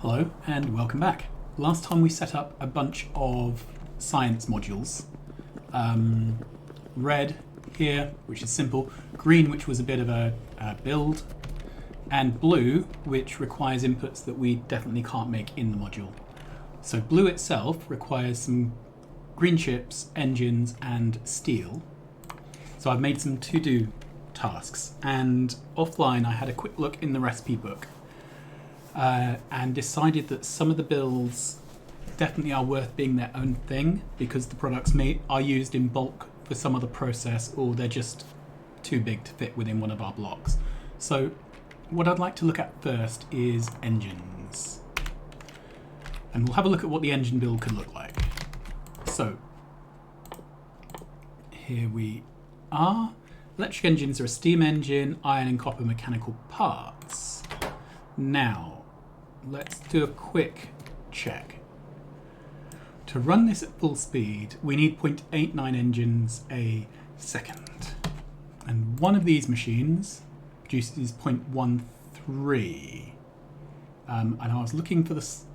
Hello and welcome back. Last time we set up a bunch of science modules. Red here, which is simple, green, which was a bit of a build, and blue, which requires inputs that we definitely can't make in the module. So blue itself requires some green chips, engines, and steel. So I've made some to-do tasks, and offline I had a quick look in the recipe book and decided that some of the builds definitely are worth being their own thing because the products are used in bulk for some other process, or they're just too big to fit within one of our blocks. So what I'd like to look at first is engines. And we'll have a look at what the engine build could look like. So here we are. Electric engines are a steam engine, iron and copper mechanical parts. Now, let's do a quick check. To run this at full speed, we need 0.89 engines a second. And one of these machines produces 0.13. And I was looking for this.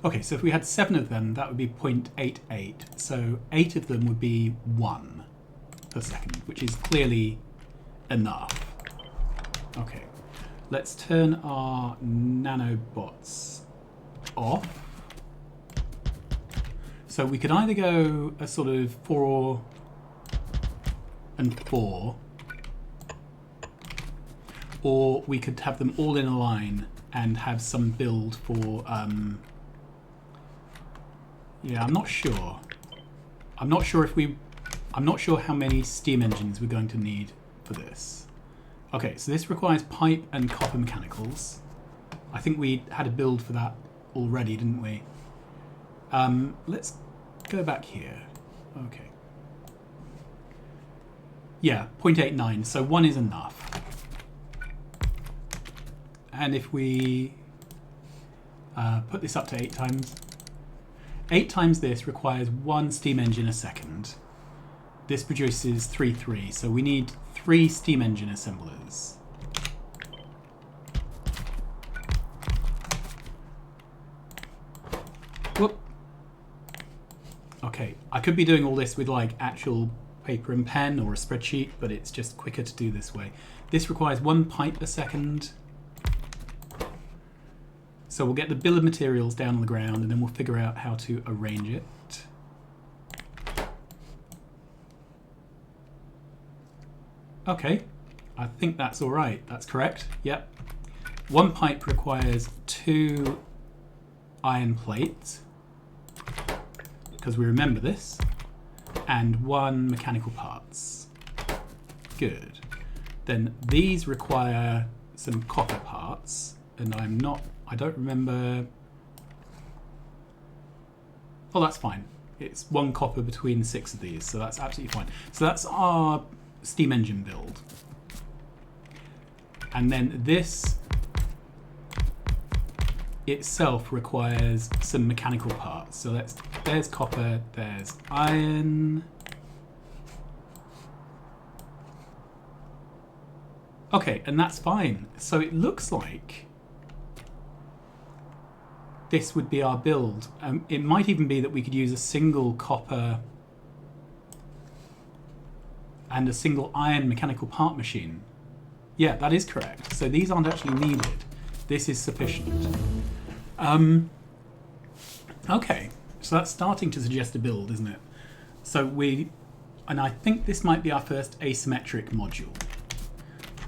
Okay, so if we had 7 of them, that would be 0.88. So 8 of them would be 1 per second, which is clearly enough. Okay, let's turn our nanobots off. So we could either go a sort of 4 and 4, or we could have them all in a line and have some build for, yeah, I'm not sure. I'm not sure how many steam engines we're going to need for this. Okay, so this requires pipe and copper mechanicals. I think we had a build for that already, didn't we? Let's go back here. Okay. Yeah, 0.89, so 1 is enough. And if we put this up to 8 times, 8 times this requires 1 steam engine a second. This produces 3, so we need 3 steam engine assemblers. Whoop. Okay, I could be doing all this with like actual paper and pen or a spreadsheet, but it's just quicker to do this way. This requires 1 pipe a second. So we'll get the bill of materials down on the ground and then we'll figure out how to arrange it. Okay, I think that's all right. That's correct. Yep. 1 pipe requires 2 iron plates, because we remember this, and 1 mechanical parts. Good. Then these require some copper parts, and I don't remember. Oh, that's fine. It's 1 copper between 6 of these, so that's absolutely fine. So that's our steam engine build. And then this itself requires some mechanical parts. So there's copper, there's iron. Okay, and that's fine. So it looks like this would be our build. It might even be that we could use a single copper and a single iron mechanical part machine. Yeah, that is correct. So these aren't actually needed. This is sufficient. Okay, so that's starting to suggest a build, isn't it? So and I think this might be our first asymmetric module.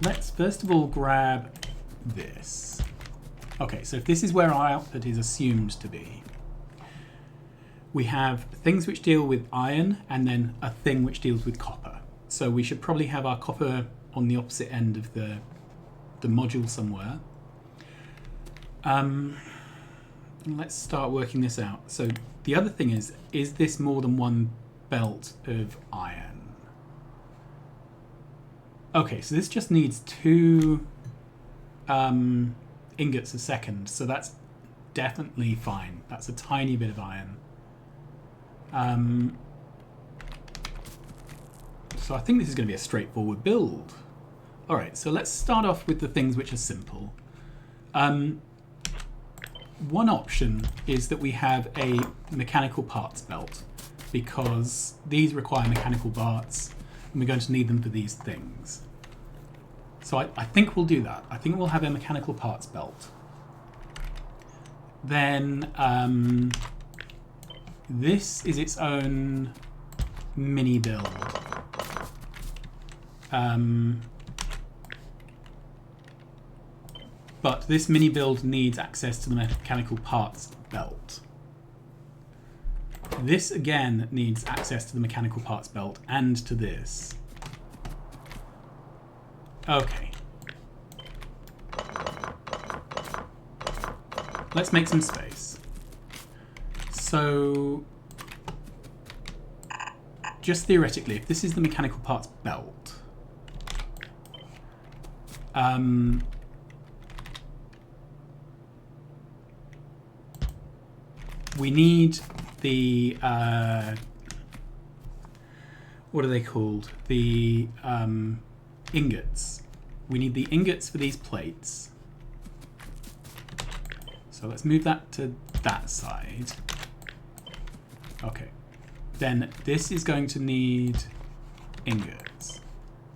Let's first of all grab this. Okay, so if this is where our output is assumed to be, we have things which deal with iron and then a thing which deals with copper. So we should probably have our copper on the opposite end of the module somewhere. Let's start working this out. So the other thing is this more than 1 belt of iron? Okay, so this just needs 2 ingots a second, so that's definitely fine. That's a tiny bit of iron. So I think this is going to be a straightforward build. All right, so let's start off with the things which are simple. One option is that we have a mechanical parts belt, because these require mechanical parts and we're going to need them for these things. So I think we'll do that. I think we'll have a mechanical parts belt. Then this is its own mini build. But this mini build needs access to the mechanical parts belt. This again needs access to the mechanical parts belt and to this. Okay. Let's make some space. So, just theoretically, if this is the mechanical parts belt, we need the what are they called? The ingots. We need the ingots for these plates. So let's move that to that side. Okay. Then this is going to need ingots.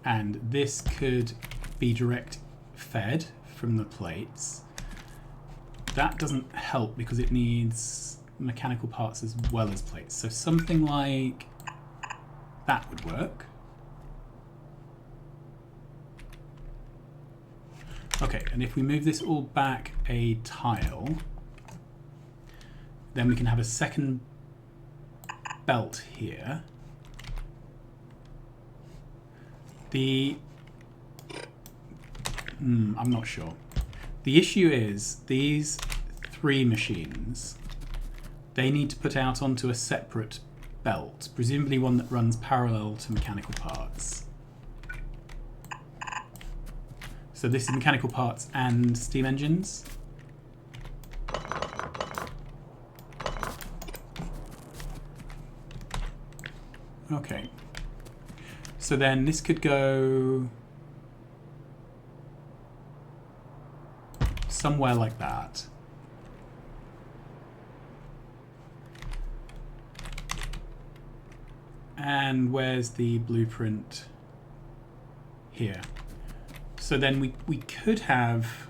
And this could be direct fed from the plates. That doesn't help because it needs mechanical parts as well as plates. So something like that would work. Okay, and if we move this all back a tile, then we can have a second belt here. I'm not sure. The issue is these three machines, they need to put out onto a separate belt, presumably one that runs parallel to mechanical parts. So this is mechanical parts and steam engines. Okay. So then this could go somewhere like that. And where's the blueprint? Here. So then we could have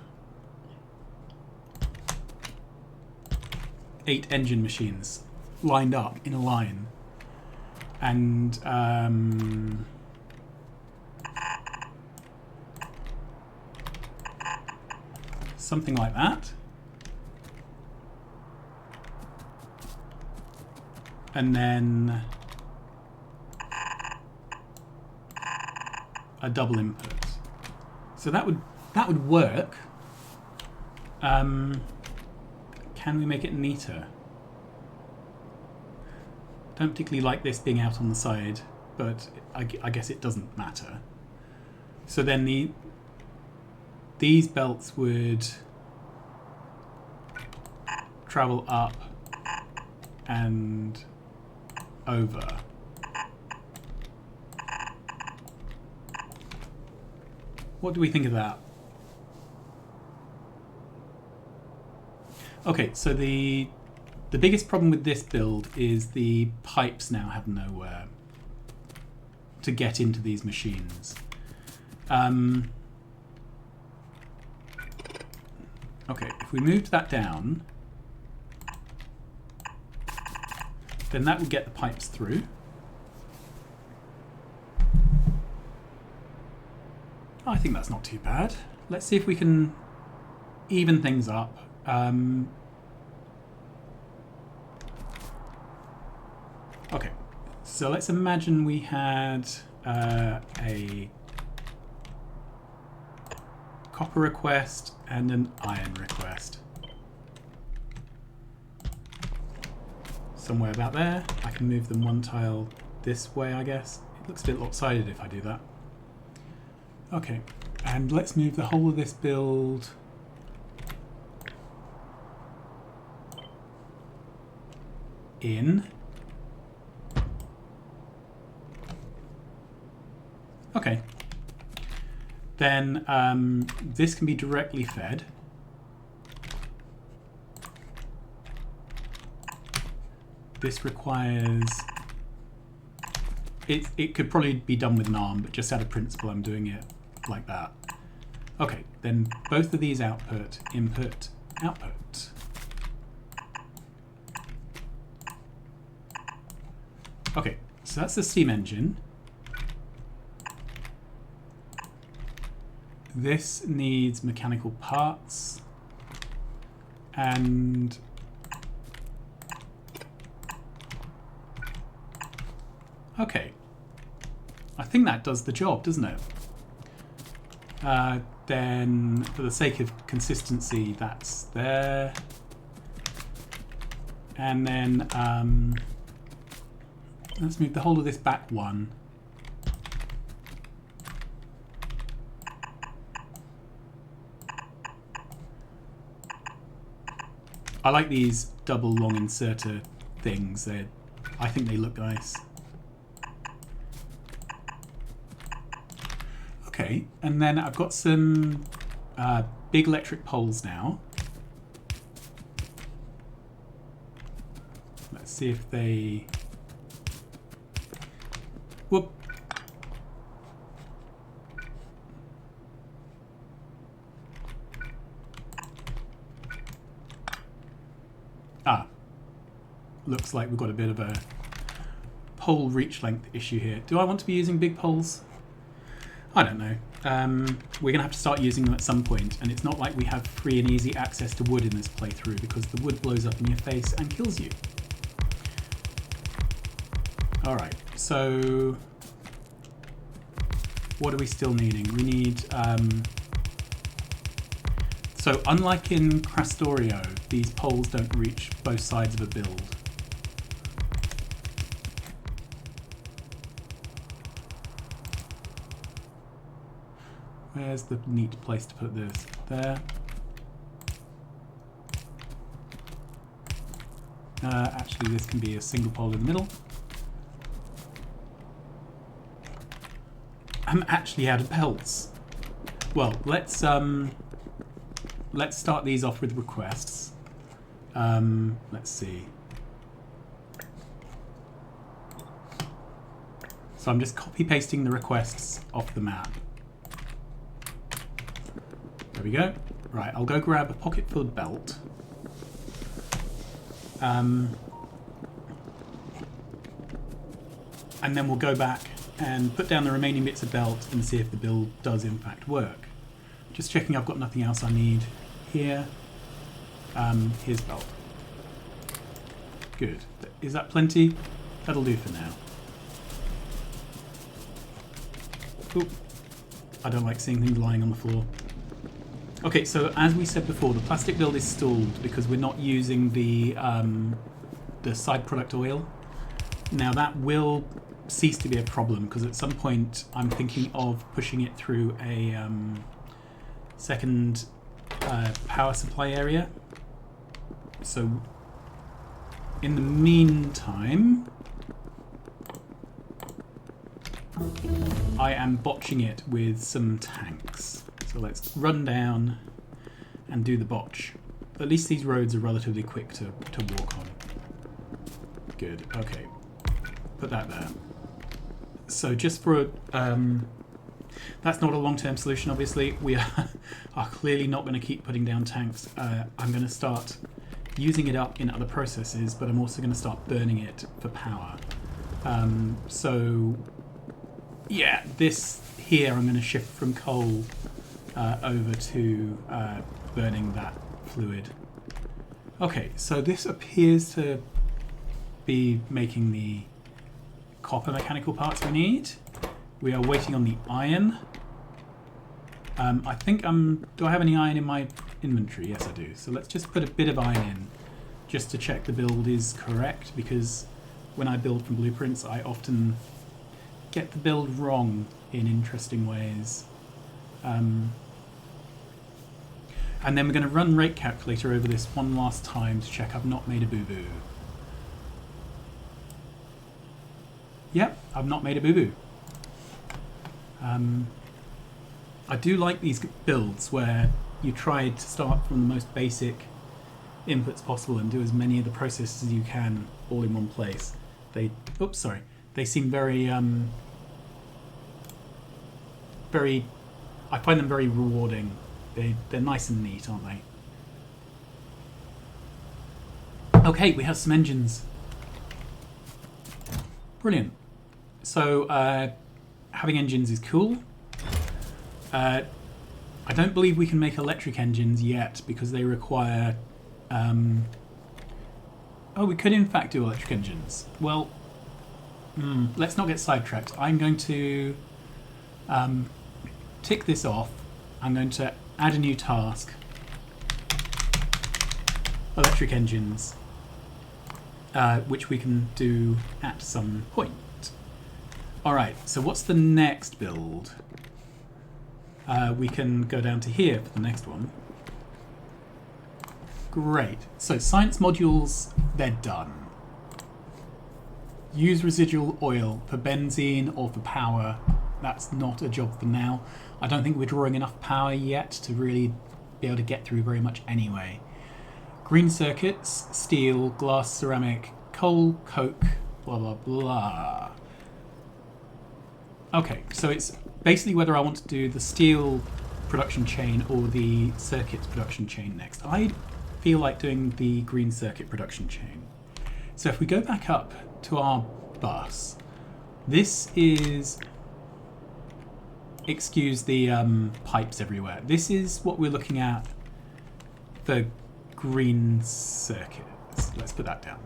8 engine machines lined up in a line. And something like that. And then a double input. So that would work. Can we make it neater? Don't particularly like this being out on the side, but I guess it doesn't matter. So then these belts would travel up and over. What do we think of that? Okay, so the biggest problem with this build is the pipes now have nowhere to get into these machines. Okay, if we moved that down, then that would get the pipes through. I think that's not too bad. Let's see if we can even things up. Okay, so let's imagine we had a copper request and an iron request. Somewhere about there. I can move them one tile this way, I guess. It looks a bit lopsided if I do that. Okay, and let's move the whole of this build in. Okay. Then this can be directly fed. This requires... It could probably be done with an arm, but just out of principle I'm doing it like that. Okay, then both of these output, input, output. Okay, so that's the steam engine. This needs mechanical parts. And okay, I think that does the job, doesn't it? Then, for the sake of consistency, that's there. And then let's move the whole of this back one. I like these double long inserter things. I think they look nice. Okay, and then I've got some big electric poles now. Let's see if they... Whoop. Looks like we've got a bit of a pole reach length issue here. Do I want to be using big poles? I don't know. We're going to have to start using them at some point, and it's not like we have free and easy access to wood in this playthrough because the wood blows up in your face and kills you. Alright, so what are we still needing? We need... So unlike in Crastorio, these poles don't reach both sides of a build. Where's the neat place to put this? There. Actually, this can be a single pole in the middle. I'm actually out of pelts. Well, let's start these off with requests. Let's see. So I'm just copy pasting the requests off the map. There we go. Right, I'll go grab a pocket-full belt. And then we'll go back and put down the remaining bits of belt and see if the build does in fact work. Just checking I've got nothing else I need here. Here's belt. Good. Is that plenty? That'll do for now. Oop. I don't like seeing things lying on the floor. Okay, so as we said before, the plastic build is stalled because we're not using the side product oil. Now that will cease to be a problem because at some point I'm thinking of pushing it through a second power supply area. So in the meantime, I am botching it with some tanks. So let's run down and do the botch. At least these roads are relatively quick to walk on. Good, okay. Put that there. So just for that's not a long-term solution, obviously. We are clearly not going to keep putting down tanks. I'm going to start using it up in other processes, but I'm also going to start burning it for power. So yeah, this here I'm going to shift from coal over to burning that fluid. Okay, so this appears to be making the copper mechanical parts we need. We are waiting on the iron. I think do I have any iron in my inventory? Yes, I do. So let's just put a bit of iron in just to check the build is correct, because when I build from blueprints I often get the build wrong in interesting ways. And then we're going to run rate calculator over this one last time to check I've not made a boo-boo. Yep, I've not made a boo-boo. I do like these builds where you try to start from the most basic inputs possible and do as many of the processes as you can all in one place. They seem very I find them very rewarding. They're nice and neat, aren't they? Okay, we have some engines. Brilliant. So having engines is cool. I don't believe we can make electric engines yet because they require... Oh, we could in fact do electric engines. Well, let's not get sidetracked. I'm going to tick this off. I'm going to add a new task. Electric engines, which we can do at some point. Alright, so what's the next build? We can go down to here for the next one. Great. So science modules, they're done. Use residual oil for benzene or for power. That's not a job for now. I don't think we're drawing enough power yet to really be able to get through very much anyway. Green circuits, steel, glass, ceramic, coal, coke, blah, blah, blah. Okay, so it's basically whether I want to do the steel production chain or the circuits production chain next. I feel like doing the green circuit production chain. So if we go back up to our bus, this is... Excuse the pipes everywhere. This is what we're looking at for green circuits. Let's put that down.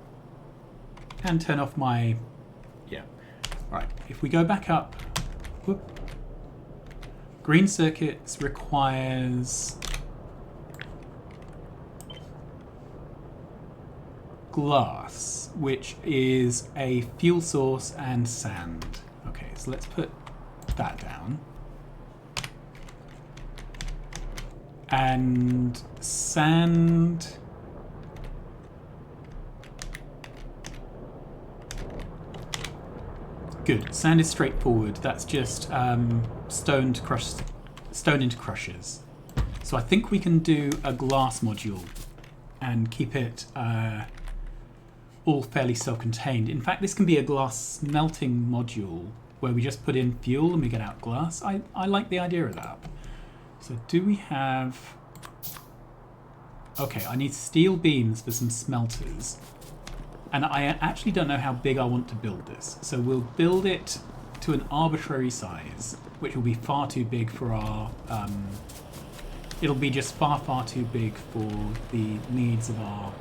And turn off my... Yeah. Right. If we go back up... Whoop. Green circuits requires... glass, which is a fuel source and sand. Okay, so let's put that down. And sand... Good. Sand is straightforward. That's just stone into crushers. So I think we can do a glass module and keep it all fairly self-contained. In fact, this can be a glass smelting module where we just put in fuel and we get out glass. I like the idea of that. So do we have... Okay, I need steel beams for some smelters. And I actually don't know how big I want to build this. So we'll build it to an arbitrary size, which will be far too big for our... it'll be just far, far too big for the needs of our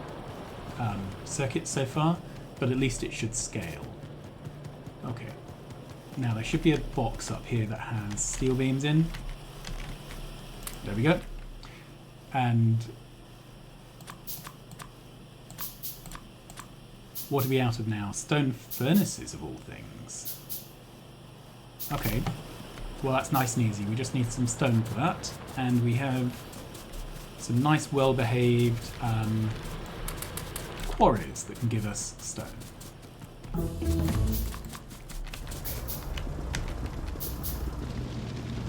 circuits so far, but at least it should scale. Okay. Now there should be a box up here that has steel beams in. There we go. And what are we out of now? Stone furnaces, of all things. Okay. Well, that's nice and easy. We just need some stone for that. And we have some nice, well-behaved quarries that can give us stone.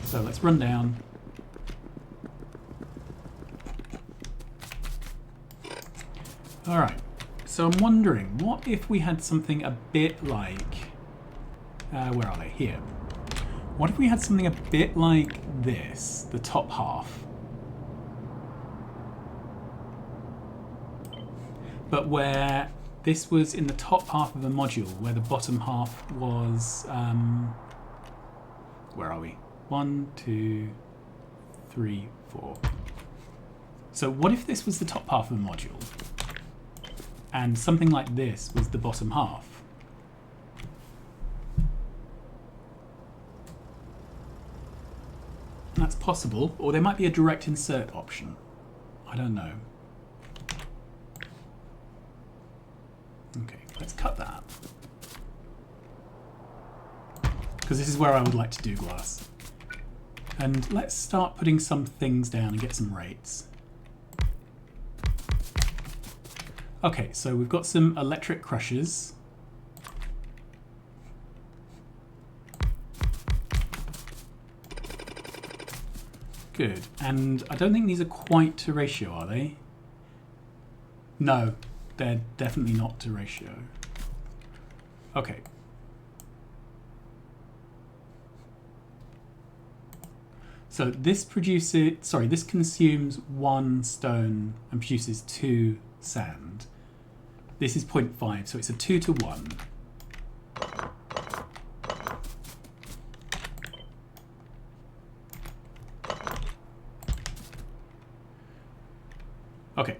So let's run down. Alright, so I'm wondering, what if we had something a bit like... where are they? Here. What if we had something a bit like this, the top half? But where this was in the top half of the module, where the bottom half was... where are we? 1, 2, 3, 4. So what if this was the top half of the module? And something like this was the bottom half? That's possible, or there might be a direct insert option. I don't know. Okay, let's cut that. Because this is where I would like to do glass. And let's start putting some things down and get some rates. Okay, so we've got some electric crushers. Good, and I don't think these are quite to ratio, are they? No, they're definitely not to ratio. Okay. So this this consumes 1 stone and produces 2 sand. This is 0.5, so it's a 2 to 1. Okay,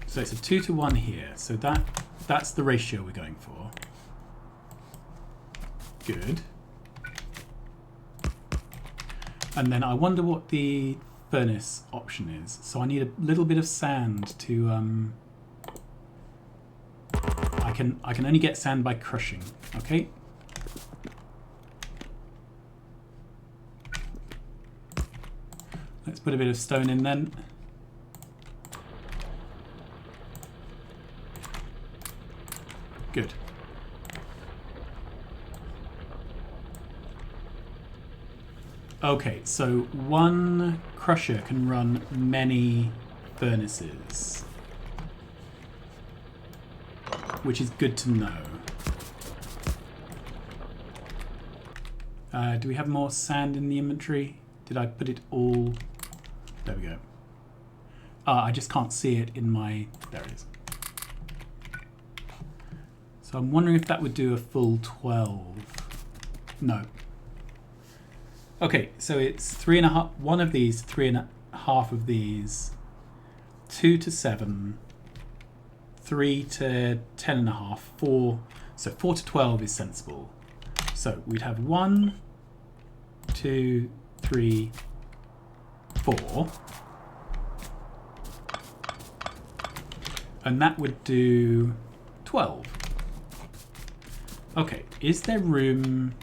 so it's a 2 to 1 here. So that's the ratio we're going for. Good. And then I wonder what the furnace option is. So I need a little bit of sand to I can only get sand by crushing. Okay. Let's put a bit of stone in then. Good. Okay, so 1 crusher can run many furnaces, which is good to know. Do we have more sand in the inventory? Did I put it all? There we go. I just can't see it in my... There it is. So I'm wondering if that would do a full 12. No. Okay, so it's 3.5, 1 of these, 3.5 of these, 2 to 7, 3 to 10.5, 4. So 4 to 12 is sensible. So we'd have 1, 2, 3, 4. And that would do 12. Okay, is there room...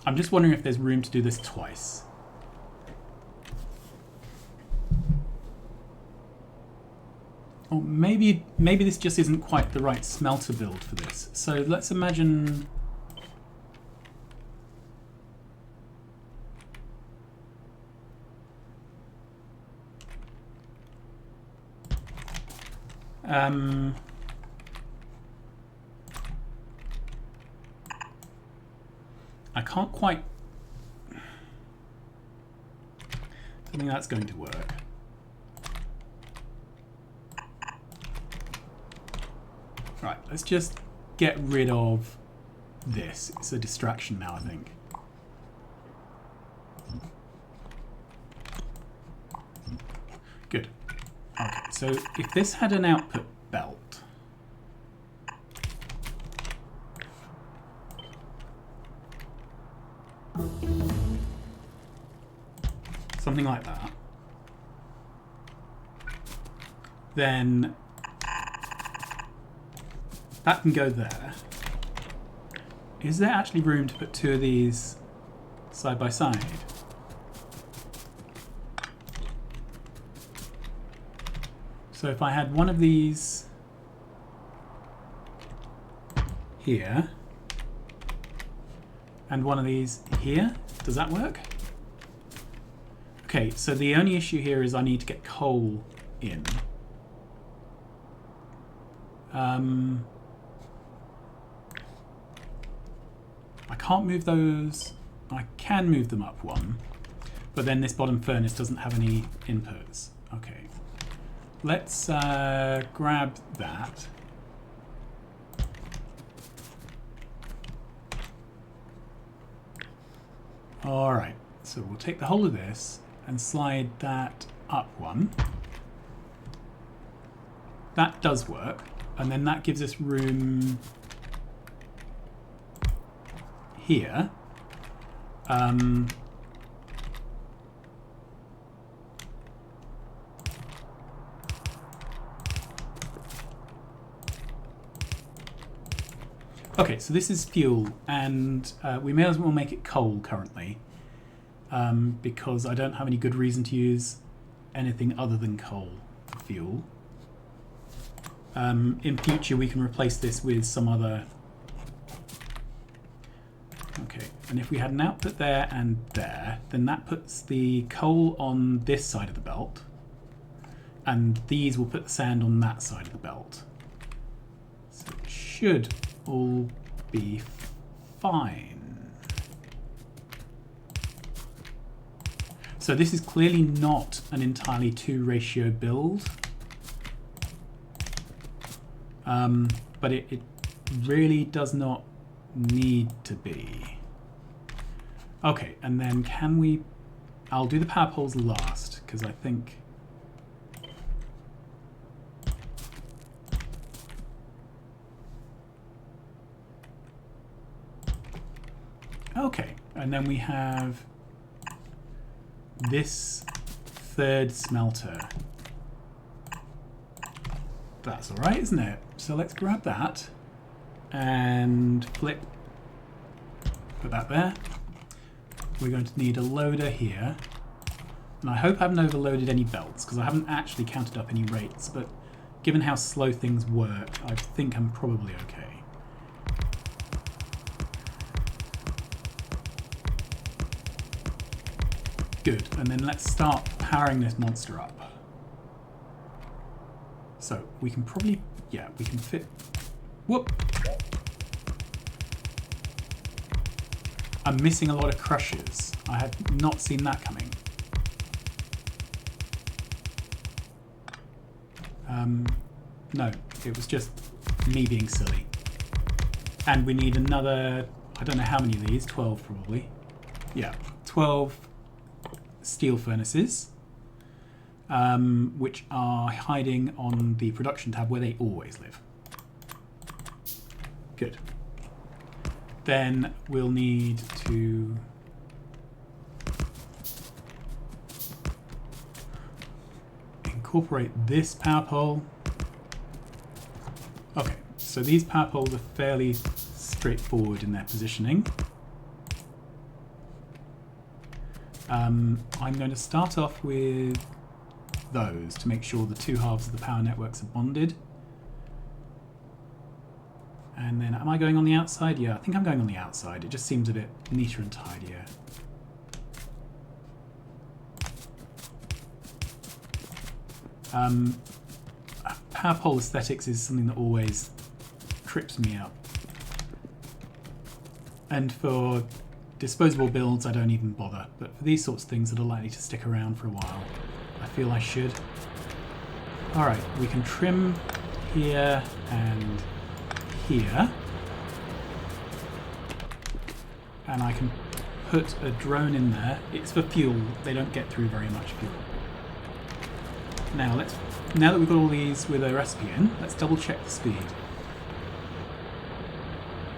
I'm just wondering if there's room to do this twice. Or maybe this just isn't quite the right smelter build for this. So let's imagine... I can't quite... I don't think that's going to work. Right, let's just get rid of this. It's a distraction now, I think. Good. Okay, so if this had an output belt, something like that, then that can go there. Is there actually room to put 2 of these side by side? So if I had one of these here and one of these here, does that work? Okay, so the only issue here is I need to get coal in. I can't move those. I can move them up 1, but then this bottom furnace doesn't have any inputs. Okay, let's grab that. All right, so we'll take the whole of this and slide that up 1. That does work, and then that gives us room here. Okay, so this is fuel, and we may as well make it coal currently, because I don't have any good reason to use anything other than coal. fuel. In future, we can replace this with some other... Okay, and if we had an output there and there, then that puts the coal on this side of the belt, and these will put the sand on that side of the belt. So it should all be fine. So this is clearly not an entirely 2-ratio build, but it really does not need to be. Okay, and then can we... I'll do the power poles last, because I think... Okay, and then we have this third smelter. That's all right, isn't it? So let's grab that and flip, put that there. We're going to need a loader here. And I hope I haven't overloaded any belts, because I haven't actually counted up any rates, but given how slow things work, I think I'm probably okay. Good, and then let's start powering this monster up. So we can probably, yeah, we can fit, whoop! I'm missing a lot of crushers. I had not seen that coming. No, it was just me being silly. And we need another, I don't know how many of these, 12 probably. Yeah, 12 steel furnaces, which are hiding on the production tab where they always live. Good. Then we'll need to incorporate this power pole. Okay, so these power poles are fairly straightforward in their positioning. I'm going to start off with those to make sure the two halves of the power networks are bonded. And then, am I going on the outside? Yeah, I think I'm going on the outside. It just seems a bit neater and tidier. Power pole aesthetics is something that always trips me up. And for disposable builds, I don't even bother. But for these sorts of things that are likely to stick around for a while, I feel I should. Alright, we can trim here and here. And I can put a drone in there. It's for fuel. They don't get through very much fuel. Now that we've got all these with a recipe in, let's double check the speed.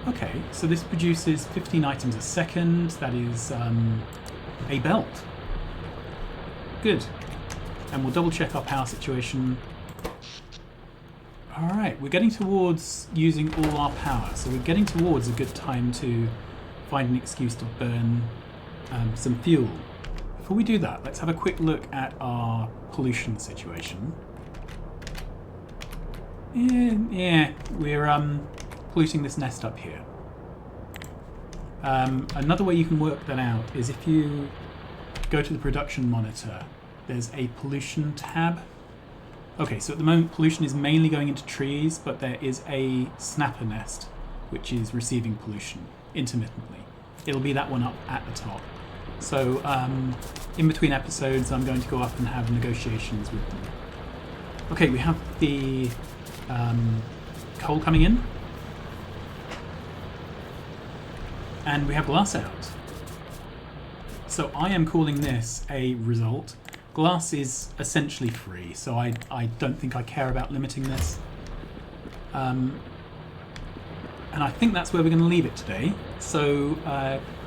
Okay, so this produces 15 items a second. That is a belt. Good. And we'll double check our power situation. Alright, we're getting towards using all our power, so we're getting towards a good time to find an excuse to burn some fuel. Before we do that, let's have a quick look at our pollution situation. Yeah, we're polluting this nest up here. Another way you can work that out is if you go to the production monitor, there's a pollution tab. Okay, so at the moment pollution is mainly going into trees, but there is a snapper nest which is receiving pollution intermittently. It'll be that one up at the top. So in between episodes I'm going to go up and have negotiations with them. Okay, we have the coal coming in. And we have glass out. So I am calling this a result. Glass is essentially free, so I don't think I care about limiting this. And I think that's where we're going to leave it today. So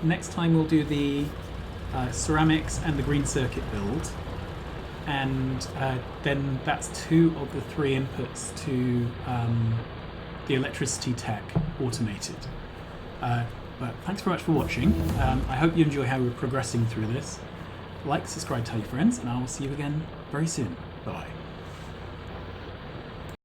next time we'll do the ceramics and the green circuit build. And then that's 2 of the 3 inputs to the electricity tech automated. But thanks very much for watching. I hope you enjoy how we're progressing through this. Like, subscribe, tell your friends, and I will see you again very soon. Bye.